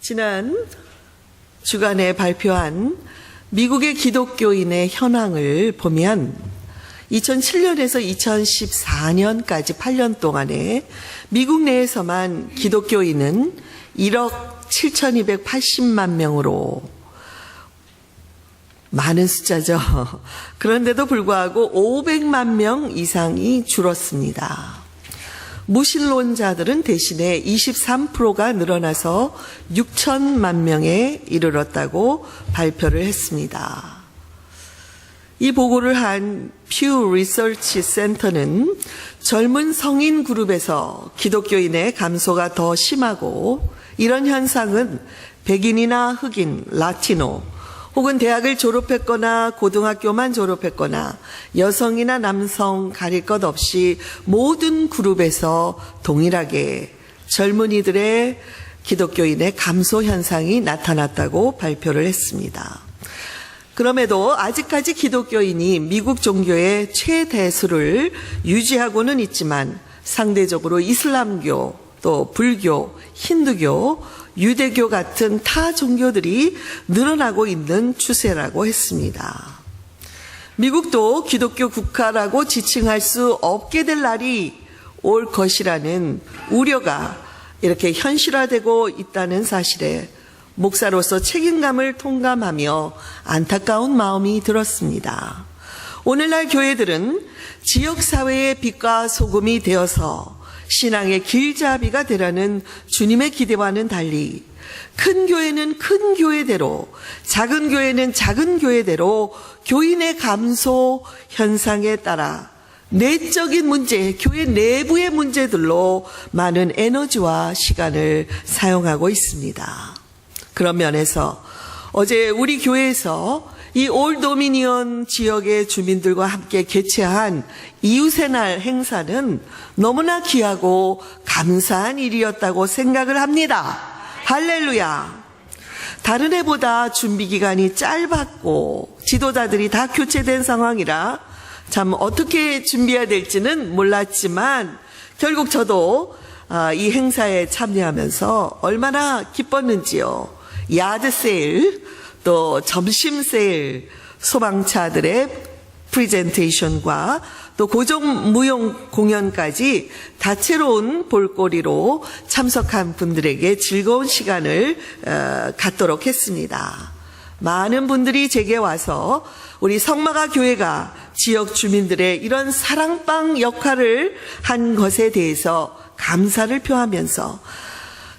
지난 주간에 발표한 미국의 기독교인의 현황을 보면 2007년에서 2014년까지 8년 동안에 미국 내에서만 기독교인은 1억 7,280만 명으로 많은 숫자죠. 그런데도 불구하고 500만 명 이상이 줄었습니다. 무신론자들은 대신에 23%가 늘어나서 6천만 명에 이르렀다고 발표를 했습니다. 이 보고를 한 퓨 리서치 센터는 젊은 성인 그룹에서 기독교인의 감소가 더 심하고 이런 현상은 백인이나 흑인, 라티노 혹은 대학을 졸업했거나 고등학교만 졸업했거나 여성이나 남성 가릴 것 없이 모든 그룹에서 동일하게 젊은이들의 기독교인의 감소 현상이 나타났다고 발표를 했습니다. 그럼에도 아직까지 기독교인이 미국 종교의 최대수를 유지하고는 있지만 상대적으로 이슬람교, 또 불교, 힌두교, 유대교 같은 타 종교들이 늘어나고 있는 추세라고 했습니다. 미국도 기독교 국가라고 지칭할 수 없게 될 날이 올 것이라는 우려가 이렇게 현실화되고 있다는 사실에 목사로서 책임감을 통감하며 안타까운 마음이 들었습니다. 오늘날 교회들은 지역사회의 빛과 소금이 되어서 신앙의 길잡이가 되라는 주님의 기대와는 달리 큰 교회는 큰 교회대로, 작은 교회는 작은 교회대로 교인의 감소 현상에 따라 내적인 문제, 교회 내부의 문제들로 많은 에너지와 시간을 사용하고 있습니다. 그런 면에서 어제 우리 교회에서 이 올 도미니언 지역의 주민들과 함께 개최한 이웃의 날 행사는 너무나 귀하고 감사한 일이었다고 생각을 합니다. 할렐루야. 다른 해보다 준비 기간이 짧았고 지도자들이 다 교체된 상황이라 참 어떻게 준비해야 될지는 몰랐지만 결국 저도 이 행사에 참여하면서 얼마나 기뻤는지요. 야드 세일, 또 점심 세일, 소방차들의 프리젠테이션과 또 고정 무용 공연까지 다채로운 볼거리로 참석한 분들에게 즐거운 시간을 갖도록 했습니다. 많은 분들이 제게 와서 우리 성마가 교회가 지역 주민들의 이런 사랑방 역할을 한 것에 대해서 감사를 표하면서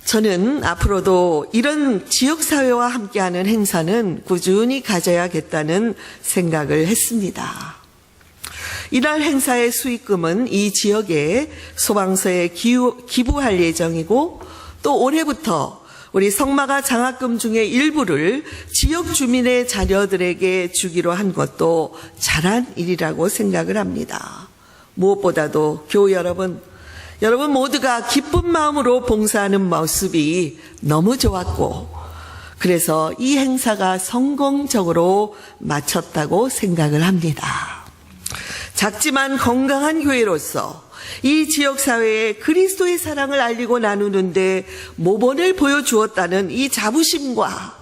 저는 앞으로도 이런 지역사회와 함께하는 행사는 꾸준히 가져야겠다는 생각을 했습니다. 이날 행사의 수익금은 이 지역의 소방서에 기부할 예정이고 또 올해부터 우리 성마가 장학금 중에 일부를 지역 주민의 자녀들에게 주기로 한 것도 잘한 일이라고 생각을 합니다. 무엇보다도 교우 여러분 모두가 기쁜 마음으로 봉사하는 모습이 너무 좋았고 그래서 이 행사가 성공적으로 마쳤다고 생각을 합니다. 작지만 건강한 교회로서 이 지역사회에 그리스도의 사랑을 알리고 나누는데 모범을 보여주었다는 이 자부심과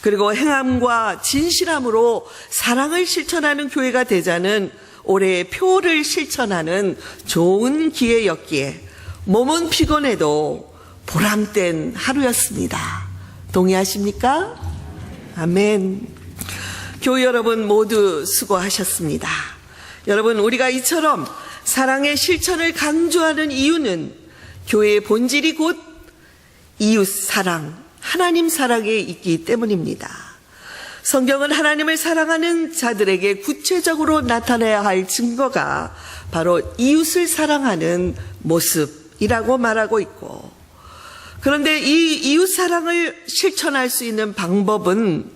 그리고 행함과 진실함으로 사랑을 실천하는 교회가 되자는 올해의 표를 실천하는 좋은 기회였기에 몸은 피곤해도 보람된 하루였습니다. 동의하십니까? 아멘. 교회 여러분 모두 수고하셨습니다. 여러분 우리가 이처럼 사랑의 실천을 강조하는 이유는 교회의 본질이 곧 이웃 사랑, 하나님 사랑에 있기 때문입니다. 성경은 하나님을 사랑하는 자들에게 구체적으로 나타나야 할 증거가 바로 이웃을 사랑하는 모습이라고 말하고 있고 그런데 이 이웃 사랑을 실천할 수 있는 방법은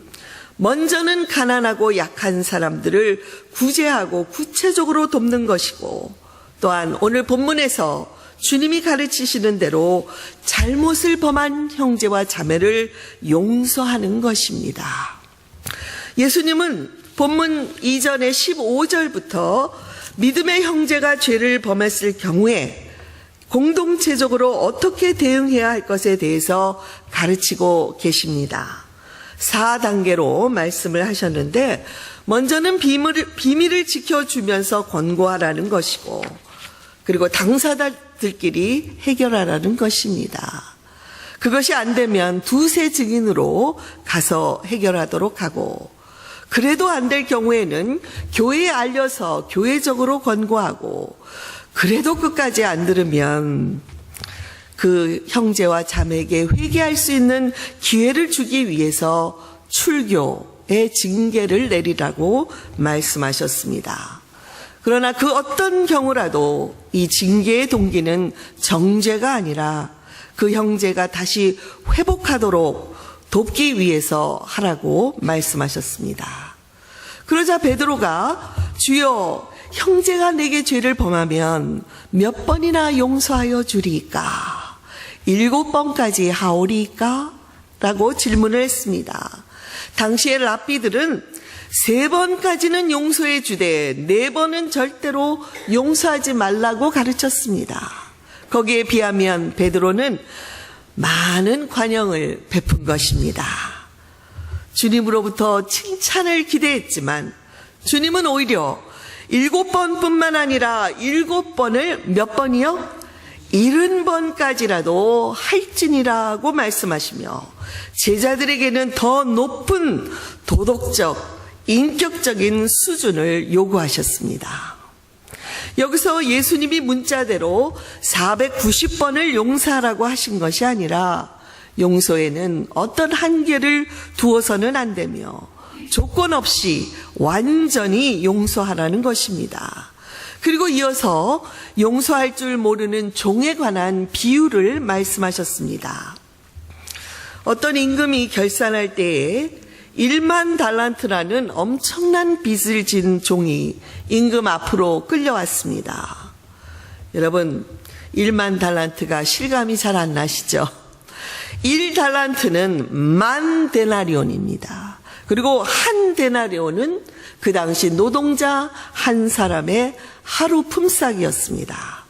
먼저는 가난하고 약한 사람들을 구제하고 구체적으로 돕는 것이고 또한 오늘 본문에서 주님이 가르치시는 대로 잘못을 범한 형제와 자매를 용서하는 것입니다. 예수님은 본문 이전의 15절부터 믿음의 형제가 죄를 범했을 경우에 공동체적으로 어떻게 대응해야 할 것에 대해서 가르치고 계십니다. 4단계로 말씀을 하셨는데, 먼저는 비밀을 지켜주면서 권고하라는 것이고, 그리고 당사자들끼리 해결하라는 것입니다. 그것이 안 되면 두세 증인으로 가서 해결하도록 하고, 그래도 안 될 경우에는 교회에 알려서 교회적으로 권고하고, 그래도 끝까지 안 들으면 그 형제와 자매에게 회개할 수 있는 기회를 주기 위해서 출교의 징계를 내리라고 말씀하셨습니다. 그러나 그 어떤 경우라도 이 징계의 동기는 정죄가 아니라 그 형제가 다시 회복하도록 돕기 위해서 하라고 말씀하셨습니다. 그러자 베드로가 주여, 형제가 내게 죄를 범하면 몇 번이나 용서하여 주리이까? 7번까지 하오리이까? 라고 질문을 했습니다. 당시의 랍비들은 3번까지는 용서해 주되 4번은 절대로 용서하지 말라고 가르쳤습니다. 거기에 비하면 베드로는 많은 관용을 베푼 것입니다. 주님으로부터 칭찬을 기대했지만 주님은 오히려 7번뿐만 아니라 7번을 몇 번이요? 70번까지라도 할지니라고 말씀하시며 제자들에게는 더 높은 도덕적, 인격적인 수준을 요구하셨습니다. 여기서 예수님이 문자대로 490번을 용서하라고 하신 것이 아니라 용서에는 어떤 한계를 두어서는 안 되며 조건 없이 완전히 용서하라는 것입니다. 그리고 이어서 용서할 줄 모르는 종에 관한 비유를 말씀하셨습니다. 어떤 임금이 결산할 때에 1만 달란트라는 엄청난 빚을 진 종이 임금 앞으로 끌려왔습니다. 여러분, 1만 달란트가 실감이 잘 안 나시죠? 1달란트는 10,000데나리온입니다. 그리고 1데나리온은 그 당시 노동자 한 사람의 하루 품삯이었습니다.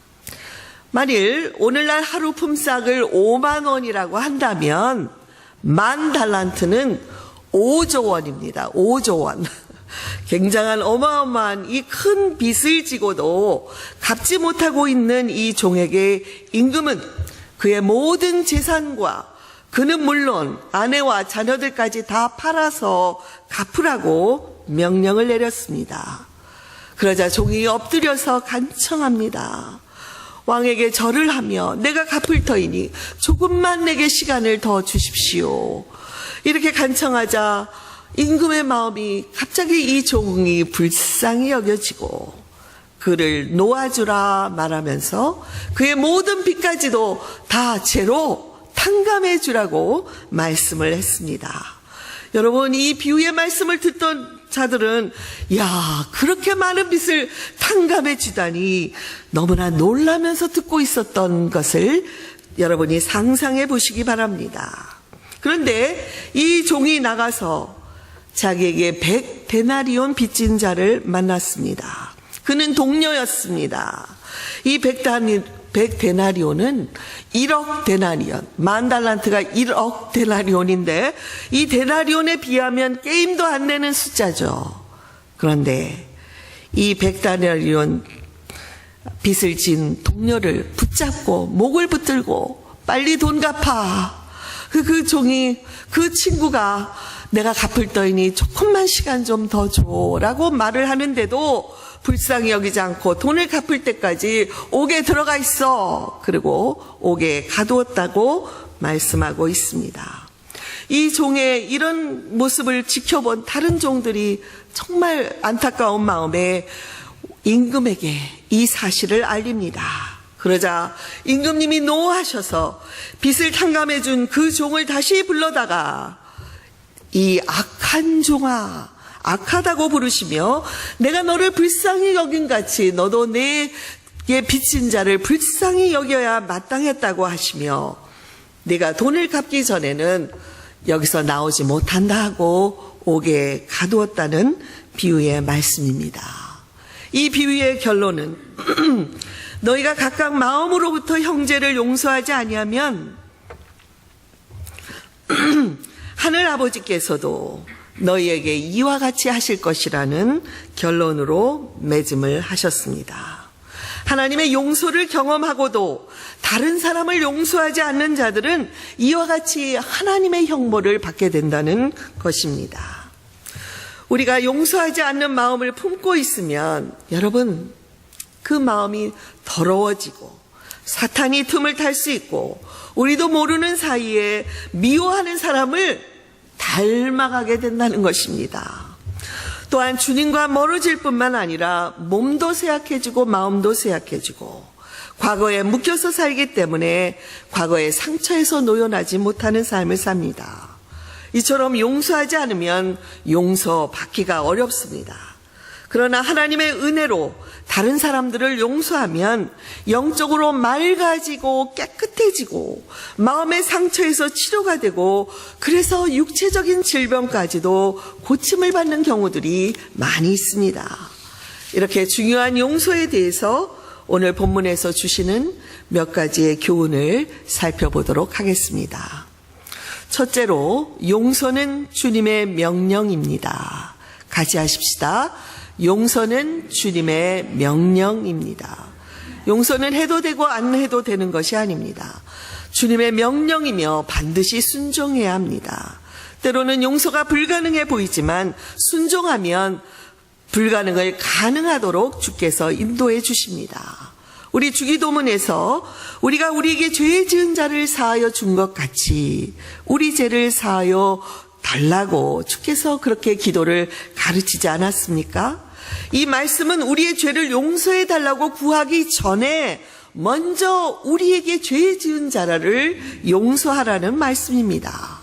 만일 오늘날 하루 품삯을 5만 원이라고 한다면 10,000달란트는 5조 원입니다. 5조 원. 굉장한 어마어마한 이 큰 빚을 지고도 갚지 못하고 있는 이 종에게 임금은 그의 모든 재산과 그는 물론 아내와 자녀들까지 다 팔아서 갚으라고 명령을 내렸습니다. 그러자 종이 엎드려서 간청합니다. 왕에게 절을 하며 내가 갚을 터이니 조금만 내게 시간을 더 주십시오. 이렇게 간청하자 임금의 마음이 갑자기 이 종이 불쌍히 여겨지고 그를 놓아주라 말하면서 그의 모든 빚까지도 다 죄로 탕감해 주라고 말씀을 했습니다. 여러분, 이 비유의 말씀을 듣던 자들은 야, 그렇게 많은 빚을 탕감해 주다니 너무나 놀라면서 듣고 있었던 것을 여러분이 상상해 보시기 바랍니다. 그런데 이 종이 나가서 자기에게 100데나리온 빚진 자를 만났습니다. 그는 동료였습니다. 이 100데나리온은 1억 데나리온, 10,000달란트가 1억 데나리온인데 이 데나리온에 비하면 게임도 안 되는 숫자죠. 그런데 이 100데나리온 빚을 진 동료를 붙잡고 목을 붙들고 빨리 돈 갚아. 그 종이 그 친구가 내가 갚을 터이니 조금만 시간 좀 더 줘라고 말을 하는데도 불쌍히 여기지 않고 돈을 갚을 때까지 옥에 들어가 있어. 그리고 옥에 가두었다고 말씀하고 있습니다. 이 종의 이런 모습을 지켜본 다른 종들이 정말 안타까운 마음에 임금에게 이 사실을 알립니다. 그러자 임금님이 노하셔서 빚을 탕감해 준 그 종을 다시 불러다가 이 악한 종아, 악하다고 부르시며 내가 너를 불쌍히 여긴 같이 너도 내게 빚진 자를 불쌍히 여겨야 마땅했다고 하시며 내가 돈을 갚기 전에는 여기서 나오지 못한다 하고 옥에 가두었다는 비유의 말씀입니다. 이 비유의 결론은 너희가 각각 마음으로부터 형제를 용서하지 아니하면 하늘 아버지께서도 너희에게 이와 같이 하실 것이라는 결론으로 맺음을 하셨습니다. 하나님의 용서를 경험하고도 다른 사람을 용서하지 않는 자들은 이와 같이 하나님의 형벌을 받게 된다는 것입니다. 우리가 용서하지 않는 마음을 품고 있으면 여러분, 그 마음이 더러워지고 사탄이 틈을 탈 수 있고 우리도 모르는 사이에 미워하는 사람을 닮아가게 된다는 것입니다. 또한 주님과 멀어질 뿐만 아니라 몸도 쇠약해지고 마음도 쇠약해지고 과거에 묶여서 살기 때문에 과거의 상처에서 놓여나지 못하는 삶을 삽니다. 이처럼 용서하지 않으면 용서받기가 어렵습니다. 그러나 하나님의 은혜로 다른 사람들을 용서하면 영적으로 맑아지고 깨끗해지고 마음의 상처에서 치료가 되고 그래서 육체적인 질병까지도 고침을 받는 경우들이 많이 있습니다. 이렇게 중요한 용서에 대해서 오늘 본문에서 주시는 몇 가지의 교훈을 살펴보도록 하겠습니다. 첫째로, 용서는 주님의 명령입니다. 같이 하십시다. 용서는 주님의 명령입니다. 용서는 해도 되고 안 해도 되는 것이 아닙니다. 주님의 명령이며 반드시 순종해야 합니다. 때로는 용서가 불가능해 보이지만 순종하면 불가능을 가능하도록 주께서 인도해 주십니다. 우리 주기도문에서 우리가 우리에게 죄 지은 자를 사하여 준 것 같이 우리 죄를 사하여 달라고 주께서 그렇게 기도를 가르치지 않았습니까? 이 말씀은 우리의 죄를 용서해 달라고 구하기 전에 먼저 우리에게 죄 지은 자를 용서하라는 말씀입니다.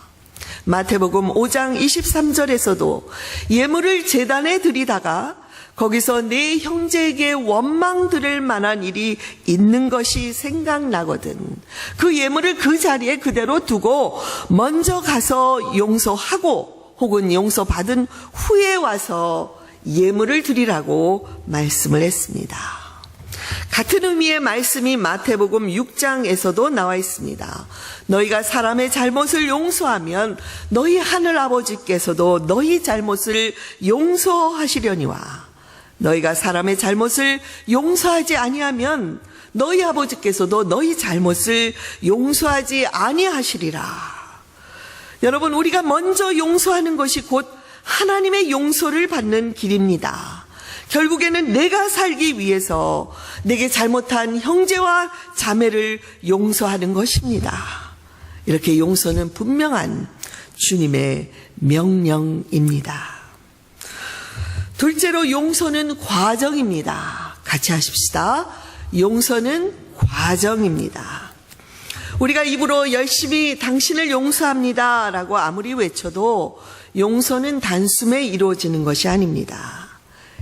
마태복음 5장 23절에서도 예물을 제단에 드리다가 거기서 내 형제에게 원망 들을 만한 일이 있는 것이 생각나거든 그 예물을 그 자리에 그대로 두고 먼저 가서 용서하고 혹은 용서받은 후에 와서 예물을 드리라고 말씀을 했습니다. 같은 의미의 말씀이 마태복음 6장에서도 나와 있습니다. 너희가 사람의 잘못을 용서하면 너희 하늘 아버지께서도 너희 잘못을 용서하시려니와 너희가 사람의 잘못을 용서하지 아니하면 너희 아버지께서도 너희 잘못을 용서하지 아니하시리라. 여러분, 우리가 먼저 용서하는 것이 곧 하나님의 용서를 받는 길입니다. 결국에는 내가 살기 위해서 내게 잘못한 형제와 자매를 용서하는 것입니다. 이렇게 용서는 분명한 주님의 명령입니다. 둘째로, 용서는 과정입니다. 같이 하십시다. 용서는 과정입니다. 우리가 입으로 열심히 당신을 용서합니다 라고 아무리 외쳐도 용서는 단숨에 이루어지는 것이 아닙니다.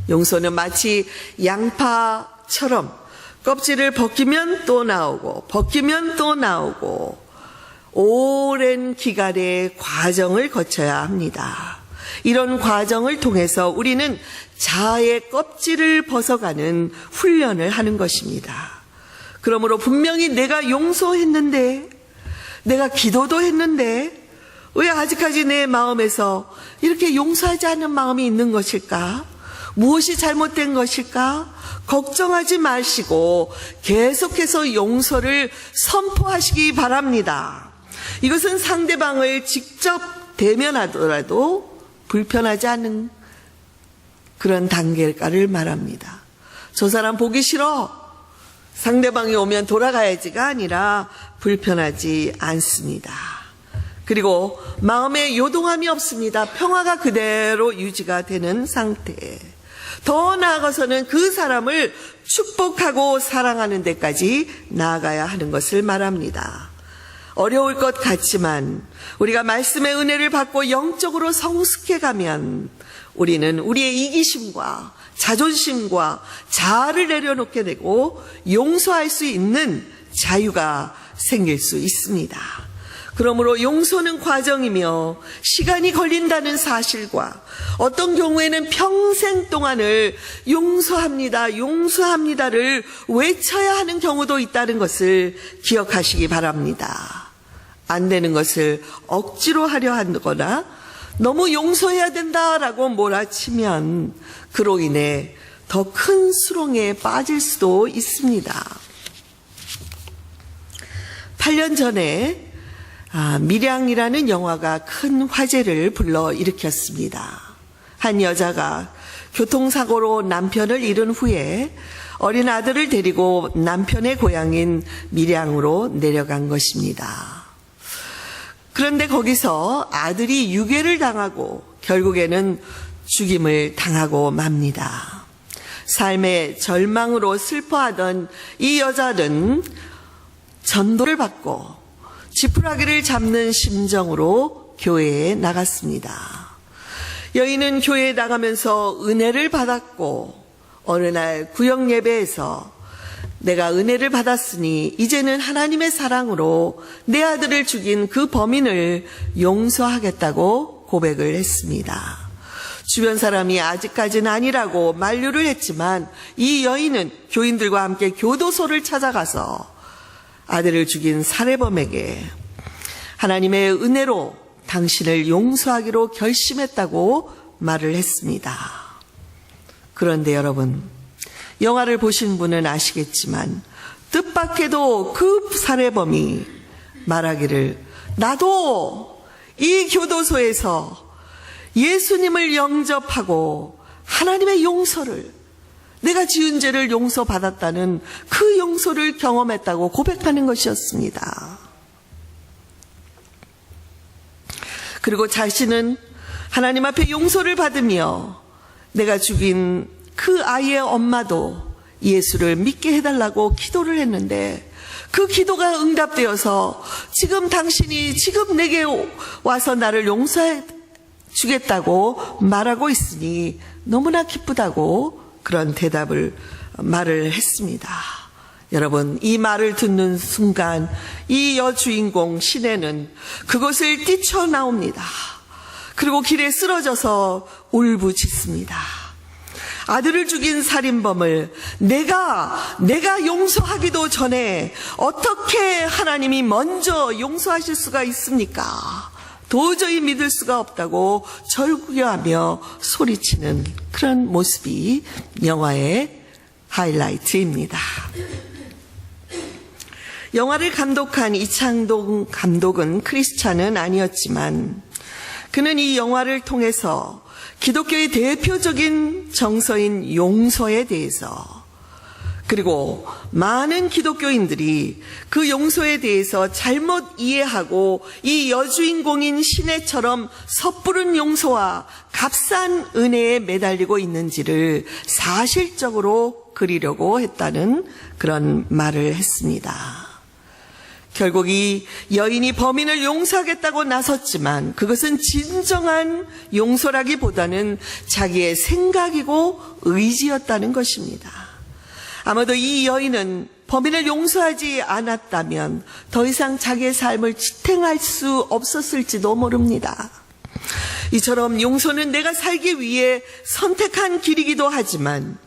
용서는 마치 양파처럼 껍질을 벗기면 또 나오고 벗기면 또 나오고 오랜 기간의 과정을 거쳐야 합니다. 이런 과정을 통해서 우리는 자아의 껍질을 벗어가는 훈련을 하는 것입니다. 그러므로 분명히 내가 용서했는데, 내가 기도도 했는데 왜 아직까지 내 마음에서 이렇게 용서하지 않는 마음이 있는 것일까? 무엇이 잘못된 것일까? 걱정하지 마시고 계속해서 용서를 선포하시기 바랍니다. 이것은 상대방을 직접 대면하더라도 불편하지 않은 그런 단계를 말합니다. 저 사람 보기 싫어. 상대방이 오면 돌아가야지가 아니라 불편하지 않습니다. 그리고 마음에 요동함이 없습니다. 평화가 그대로 유지가 되는 상태. 더 나아가서는 그 사람을 축복하고 사랑하는 데까지 나아가야 하는 것을 말합니다. 어려울 것 같지만 우리가 말씀의 은혜를 받고 영적으로 성숙해 가면 우리는 우리의 이기심과 자존심과 자아를 내려놓게 되고 용서할 수 있는 자유가 생길 수 있습니다. 그러므로 용서는 과정이며 시간이 걸린다는 사실과 어떤 경우에는 평생 동안을 용서합니다, 용서합니다를 외쳐야 하는 경우도 있다는 것을 기억하시기 바랍니다. 안 되는 것을 억지로 하려 하거나 너무 용서해야 된다라고 몰아치면 그로 인해 더 큰 수렁에 빠질 수도 있습니다. 8년 전에 밀양이라는 영화가 큰 화제를 불러일으켰습니다. 한 여자가 교통사고로 남편을 잃은 후에 어린 아들을 데리고 남편의 고향인 밀양으로 내려간 것입니다. 그런데 거기서 아들이 유괴를 당하고 결국에는 죽임을 당하고 맙니다. 삶의 절망으로 슬퍼하던 이 여자는 전도를 받고 지푸라기를 잡는 심정으로 교회에 나갔습니다. 여인은 교회에 나가면서 은혜를 받았고 어느 날 구역 예배에서 내가 은혜를 받았으니 이제는 하나님의 사랑으로 내 아들을 죽인 그 범인을 용서하겠다고 고백을 했습니다. 주변 사람이 아직까지는 아니라고 만류를 했지만 이 여인은 교인들과 함께 교도소를 찾아가서 아들을 죽인 살해범에게 하나님의 은혜로 당신을 용서하기로 결심했다고 말을 했습니다. 그런데 여러분, 영화를 보신 분은 아시겠지만 뜻밖에도 그 살해범이 말하기를 나도 이 교도소에서 예수님을 영접하고 하나님의 용서를, 내가 지은 죄를 용서받았다는 그 용서를 경험했다고 고백하는 것이었습니다. 그리고 자신은 하나님 앞에 용서를 받으며 내가 죽인 그 아이의 엄마도 예수를 믿게 해달라고 기도를 했는데 그 기도가 응답되어서 지금 당신이 지금 내게 와서 나를 용서해 주겠다고 말하고 있으니 너무나 기쁘다고 그런 말을 했습니다. 여러분, 이 말을 듣는 순간 이 여주인공 시내는 그곳을 뛰쳐나옵니다. 그리고 길에 쓰러져서 울부짖습니다. 아들을 죽인 살인범을 내가 용서하기도 전에 어떻게 하나님이 먼저 용서하실 수가 있습니까? 도저히 믿을 수가 없다고 절구하며 소리치는 그런 모습이 영화의 하이라이트입니다. 영화를 감독한 이창동 감독은 크리스찬은 아니었지만 그는 이 영화를 통해서 기독교의 대표적인 정서인 용서에 대해서, 그리고 많은 기독교인들이 그 용서에 대해서 잘못 이해하고 이 여주인공인 시내처럼 섣부른 용서와 값싼 은혜에 매달리고 있는지를 사실적으로 그리려고 했다는 그런 말을 했습니다. 결국 이 여인이 범인을 용서하겠다고 나섰지만 그것은 진정한 용서라기보다는 자기의 생각이고 의지였다는 것입니다. 아마도 이 여인은 범인을 용서하지 않았다면 더 이상 자기의 삶을 지탱할 수 없었을지도 모릅니다. 이처럼 용서는 내가 살기 위해 선택한 길이기도 하지만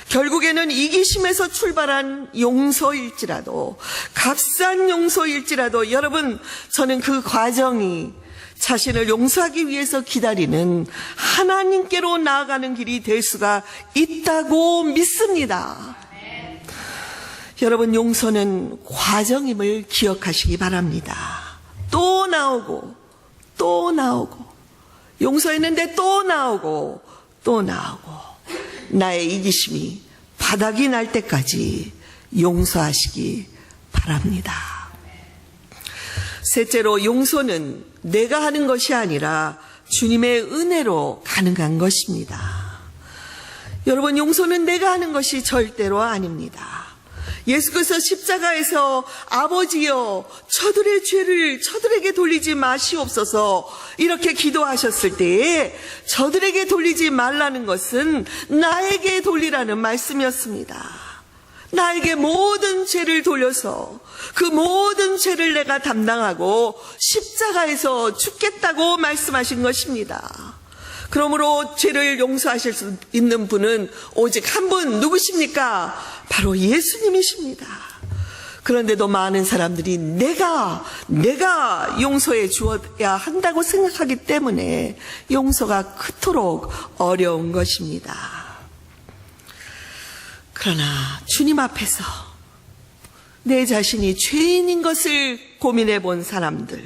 결국에는 이기심에서 출발한 용서일지라도, 값싼 용서일지라도, 여러분, 저는 그 과정이 자신을 용서하기 위해서 기다리는 하나님께로 나아가는 길이 될 수가 있다고 믿습니다. 여러분, 용서는 과정임을 기억하시기 바랍니다. 또 나오고 또 나오고, 용서했는데 또 나오고 또 나오고, 나의 이기심이 바닥이 날 때까지 용서하시기 바랍니다. 셋째로, 용서는 내가 하는 것이 아니라 주님의 은혜로 가능한 것입니다. 여러분, 용서는 내가 하는 것이 절대로 아닙니다. 예수께서 십자가에서 아버지여 저들의 죄를 저들에게 돌리지 마시옵소서 이렇게 기도하셨을 때에 저들에게 돌리지 말라는 것은 나에게 돌리라는 말씀이었습니다. 나에게 모든 죄를 돌려서 그 모든 죄를 내가 담당하고 십자가에서 죽겠다고 말씀하신 것입니다. 그러므로 죄를 용서하실 수 있는 분은 오직 한 분, 누구십니까? 바로 예수님이십니다. 그런데도 많은 사람들이 내가 용서해 주어야 한다고 생각하기 때문에 용서가 그토록 어려운 것입니다. 그러나 주님 앞에서 내 자신이 죄인인 것을 고민해 본 사람들,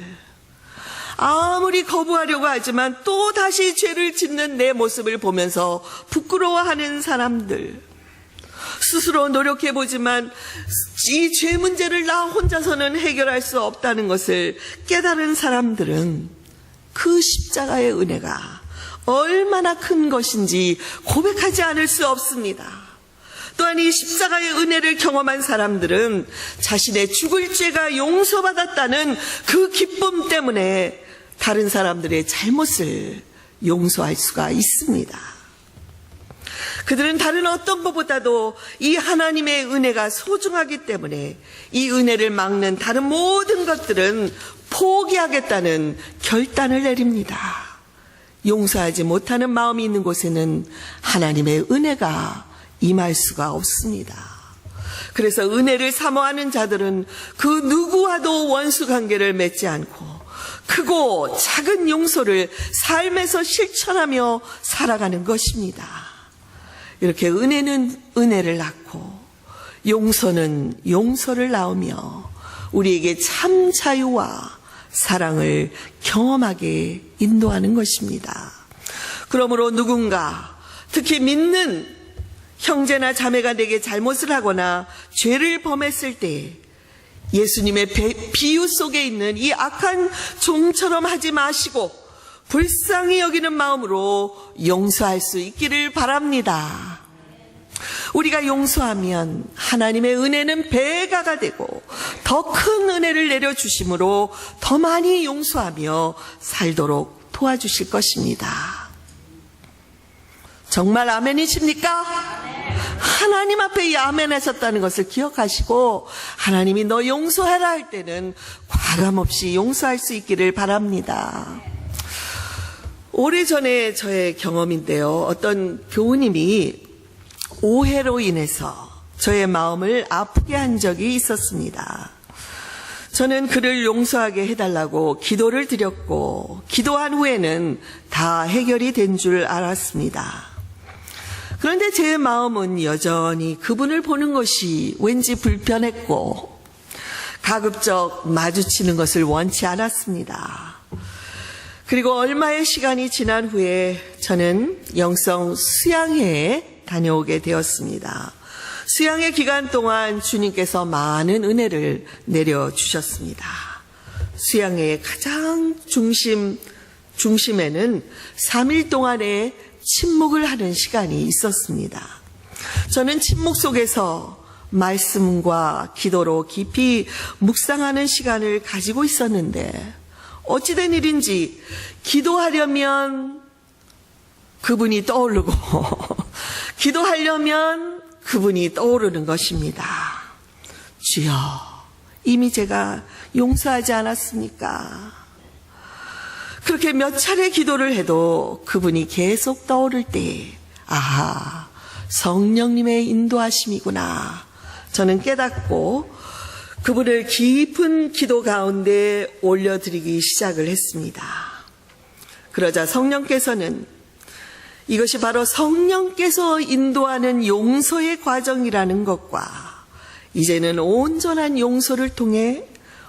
아무리 거부하려고 하지만 또 다시 죄를 짓는 내 모습을 보면서 부끄러워하는 사람들, 스스로 노력해보지만 이 죄 문제를 나 혼자서는 해결할 수 없다는 것을 깨달은 사람들은 그 십자가의 은혜가 얼마나 큰 것인지 고백하지 않을 수 없습니다. 또한 이 십자가의 은혜를 경험한 사람들은 자신의 죽을 죄가 용서받았다는 그 기쁨 때문에 다른 사람들의 잘못을 용서할 수가 있습니다. 그들은 다른 어떤 것보다도 이 하나님의 은혜가 소중하기 때문에 이 은혜를 막는 다른 모든 것들은 포기하겠다는 결단을 내립니다. 용서하지 못하는 마음이 있는 곳에는 하나님의 은혜가 임할 수가 없습니다. 그래서 은혜를 사모하는 자들은 그 누구와도 원수 관계를 맺지 않고 크고 작은 용서를 삶에서 실천하며 살아가는 것입니다. 이렇게 은혜는 은혜를 낳고 용서는 용서를 낳으며 우리에게 참 자유와 사랑을 경험하게 인도하는 것입니다. 그러므로 누군가, 특히 믿는 형제나 자매가 내게 잘못을 하거나 죄를 범했을 때 예수님의 비유 속에 있는 이 악한 종처럼 하지 마시고 불쌍히 여기는 마음으로 용서할 수 있기를 바랍니다. 우리가 용서하면 하나님의 은혜는 배가가 되고 더 큰 은혜를 내려주심으로 더 많이 용서하며 살도록 도와주실 것입니다. 정말 아멘이십니까? 하나님 앞에 이 아멘 하셨다는 것을 기억하시고 하나님이 너 용서해라 할 때는 과감없이 용서할 수 있기를 바랍니다. 오래전에 저의 경험인데요. 어떤 교우님이 오해로 인해서 저의 마음을 아프게 한 적이 있었습니다. 저는 그를 용서하게 해달라고 기도를 드렸고 기도한 후에는 다 해결이 된 줄 알았습니다. 그런데 제 마음은 여전히 그분을 보는 것이 왠지 불편했고 가급적 마주치는 것을 원치 않았습니다. 그리고 얼마의 시간이 지난 후에 저는 영성 수양회에 다녀오게 되었습니다. 수양회 기간 동안 주님께서 많은 은혜를 내려주셨습니다. 수양회의 가장 중심에는 3일 동안의 침묵을 하는 시간이 있었습니다. 저는 침묵 속에서 말씀과 기도로 깊이 묵상하는 시간을 가지고 있었는데 어찌된 일인지 기도하려면 그분이 떠오르고 기도하려면 그분이 떠오르는 것입니다. 주여, 이미 제가 용서하지 않았습니까? 그렇게 몇 차례 기도를 해도 그분이 계속 떠오를 때 아하, 성령님의 인도하심이구나 저는 깨닫고 그분을 깊은 기도 가운데 올려드리기 시작을 했습니다. 그러자 성령께서는 이것이 바로 성령께서 인도하는 용서의 과정이라는 것과 이제는 온전한 용서를 통해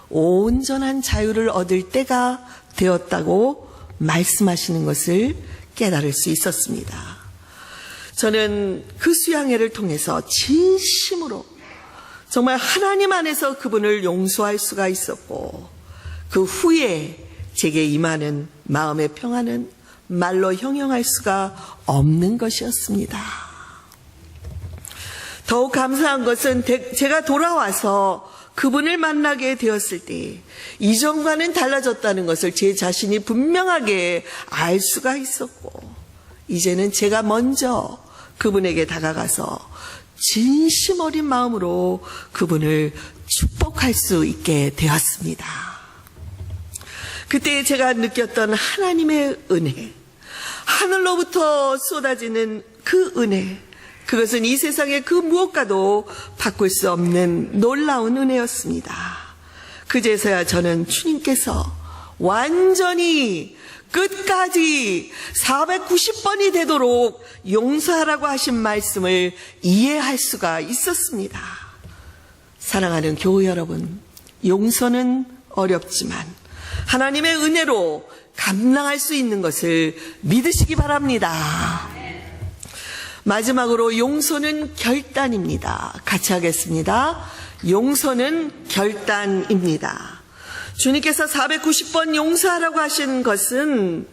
온전한 자유를 얻을 때가 되었다고 말씀하시는 것을 깨달을 수 있었습니다. 저는 그 수양회를 통해서 진심으로 정말 하나님 안에서 그분을 용서할 수가 있었고 그 후에 제게 임하는 마음의 평안은 말로 형용할 수가 없는 것이었습니다. 더욱 감사한 것은 제가 돌아와서 그분을 만나게 되었을 때 이전과는 달라졌다는 것을 제 자신이 분명하게 알 수가 있었고 이제는 제가 먼저 그분에게 다가가서 진심 어린 마음으로 그분을 축복할 수 있게 되었습니다. 그때 제가 느꼈던 하나님의 은혜, 하늘로부터 쏟아지는 그 은혜, 그것은 이 세상의 그 무엇과도 바꿀 수 없는 놀라운 은혜였습니다. 그제서야 저는 주님께서 완전히 끝까지 490번이 되도록 용서하라고 하신 말씀을 이해할 수가 있었습니다. 사랑하는 교우 여러분, 용서는 어렵지만 하나님의 은혜로 감당할 수 있는 것을 믿으시기 바랍니다. 마지막으로 용서는 결단입니다. 같이 하겠습니다. 용서는 결단입니다. 주님께서 490번 용서하라고 하신 것은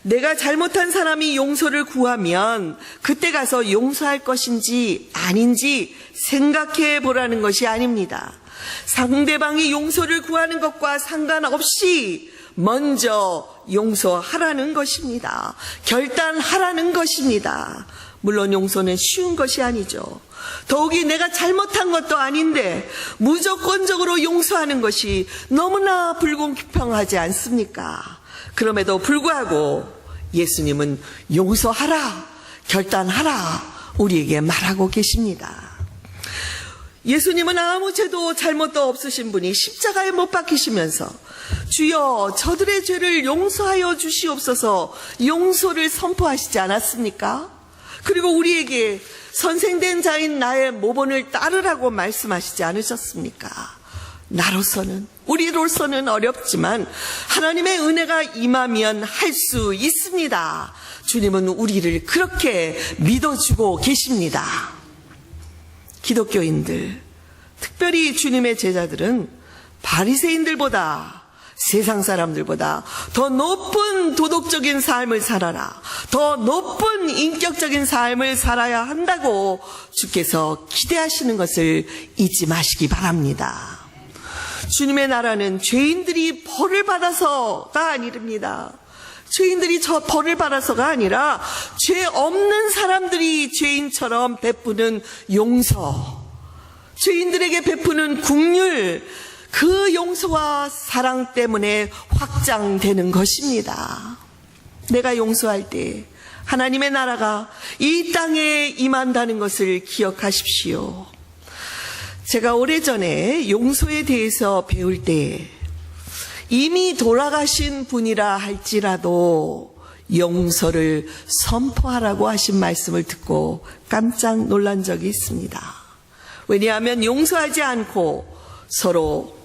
내가 잘못한 사람이 용서를 구하면 그때 가서 용서할 것인지 아닌지 생각해 보라는 것이 아닙니다. 상대방이 용서를 구하는 것과 상관없이 먼저 용서하라는 것입니다. 결단하라는 것입니다. 물론 용서는 쉬운 것이 아니죠. 더욱이 내가 잘못한 것도 아닌데 무조건적으로 용서하는 것이 너무나 불공평하지 않습니까? 그럼에도 불구하고 예수님은 용서하라, 결단하라 우리에게 말하고 계십니다. 예수님은 아무 죄도 잘못도 없으신 분이 십자가에 못 박히시면서 주여 저들의 죄를 용서하여 주시옵소서 용서를 선포하시지 않았습니까? 그리고 우리에게 선생된 자인 나의 모본을 따르라고 말씀하시지 않으셨습니까? 나로서는, 우리로서는 어렵지만 하나님의 은혜가 임하면 할 수 있습니다. 주님은 우리를 그렇게 믿어주고 계십니다. 기독교인들, 특별히 주님의 제자들은 바리새인들보다, 세상 사람들보다 더 높은 도덕적인 삶을 살아라, 더 높은 인격적인 삶을 살아야 한다고 주께서 기대하시는 것을 잊지 마시기 바랍니다. 주님의 나라는 죄인들이 벌을 받아서가 아닙니다. 죄인들이 저 벌을 받아서가 아니라 죄 없는 사람들이 죄인처럼 베푸는 용서, 죄인들에게 베푸는 긍휼, 그 용서와 사랑 때문에 확장되는 것입니다. 내가 용서할 때 하나님의 나라가 이 땅에 임한다는 것을 기억하십시오. 제가 오래전에 용서에 대해서 배울 때 이미 돌아가신 분이라 할지라도 용서를 선포하라고 하신 말씀을 듣고 깜짝 놀란 적이 있습니다. 왜냐하면 용서하지 않고 서로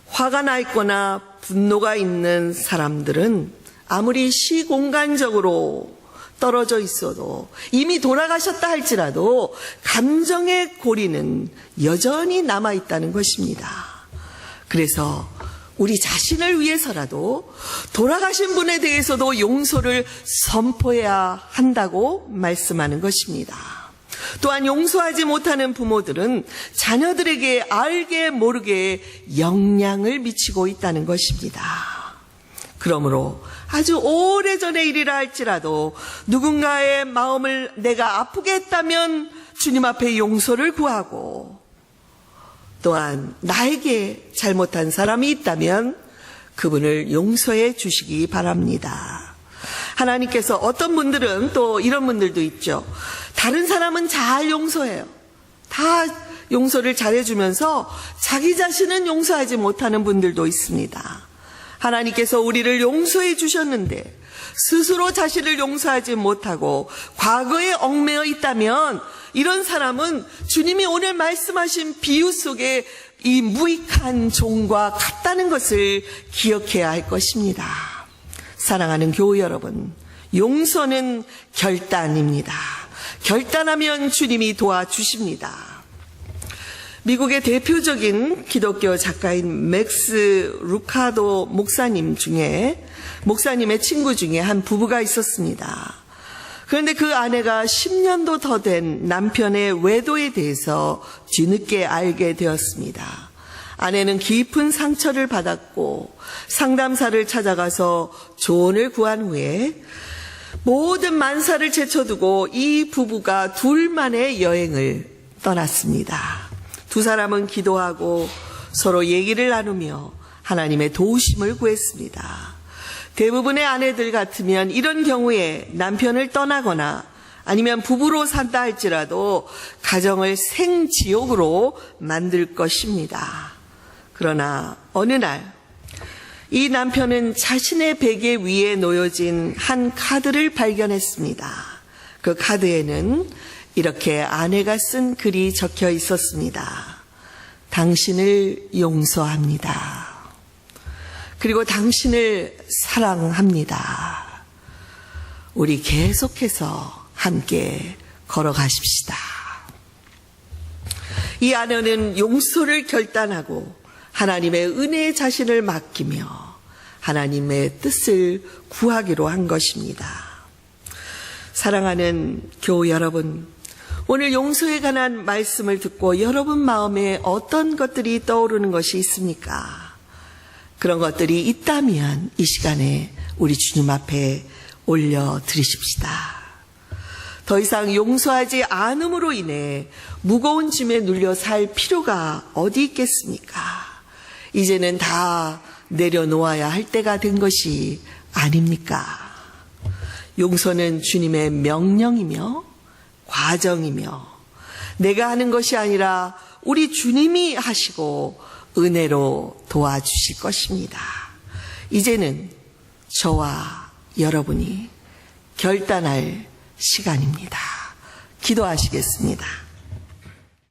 화가 나 있거나 분노가 있는 사람들은 아무리 시공간적으로 떨어져 있어도 이미 돌아가셨다 할지라도 감정의 고리는 여전히 남아있다는 것입니다. 그래서 우리 자신을 위해서라도 돌아가신 분에 대해서도 용서를 선포해야 한다고 말씀하는 것입니다. 또한 용서하지 못하는 부모들은 자녀들에게 알게 모르게 영향을 미치고 있다는 것입니다. 그러므로 아주 오래전의 일이라 할지라도 누군가의 마음을 내가 아프게 했다면 주님 앞에 용서를 구하고, 또한 나에게 잘못한 사람이 있다면 그분을 용서해 주시기 바랍니다. 하나님께서 어떤 분들은 또 이런 분들도 있죠. 다른 사람은 잘 용서해요. 다 용서를 잘해주면서 자기 자신은 용서하지 못하는 분들도 있습니다. 하나님께서 우리를 용서해 주셨는데 스스로 자신을 용서하지 못하고 과거에 얽매여 있다면 이런 사람은 주님이 오늘 말씀하신 비유 속에 이 무익한 종과 같다는 것을 기억해야 할 것입니다. 사랑하는 교우 여러분, 용서는 결단입니다. 결단하면 주님이 도와주십니다. 미국의 대표적인 기독교 작가인 맥스 루카도 목사님의 친구 중에 한 부부가 있었습니다. 그런데 그 아내가 10년도 더 된 남편의 외도에 대해서 뒤늦게 알게 되었습니다. 아내는 깊은 상처를 받았고 상담사를 찾아가서 조언을 구한 후에 모든 만사를 제쳐두고 이 부부가 둘만의 여행을 떠났습니다. 두 사람은 기도하고 서로 얘기를 나누며 하나님의 도우심을 구했습니다. 대부분의 아내들 같으면 이런 경우에 남편을 떠나거나 아니면 부부로 산다 할지라도 가정을 생지옥으로 만들 것입니다. 그러나 어느 날 이 남편은 자신의 베개 위에 놓여진 한 카드를 발견했습니다. 그 카드에는 이렇게 아내가 쓴 글이 적혀 있었습니다. 당신을 용서합니다. 그리고 당신을 사랑합니다. 우리 계속해서 함께 걸어가십시다. 이 아내는 용서를 결단하고 하나님의 은혜에 자신을 맡기며 하나님의 뜻을 구하기로 한 것입니다. 사랑하는 교우 여러분, 오늘 용서에 관한 말씀을 듣고 여러분 마음에 어떤 것들이 떠오르는 것이 있습니까? 그런 것들이 있다면 이 시간에 우리 주님 앞에 올려드리십시다. 더 이상 용서하지 않음으로 인해 무거운 짐에 눌려 살 필요가 어디 있겠습니까? 이제는 다 내려놓아야 할 때가 된 것이 아닙니까? 용서는 주님의 명령이며 과정이며 내가 하는 것이 아니라 우리 주님이 하시고 은혜로 도와주실 것입니다. 이제는 저와 여러분이 결단할 시간입니다. 기도하시겠습니다.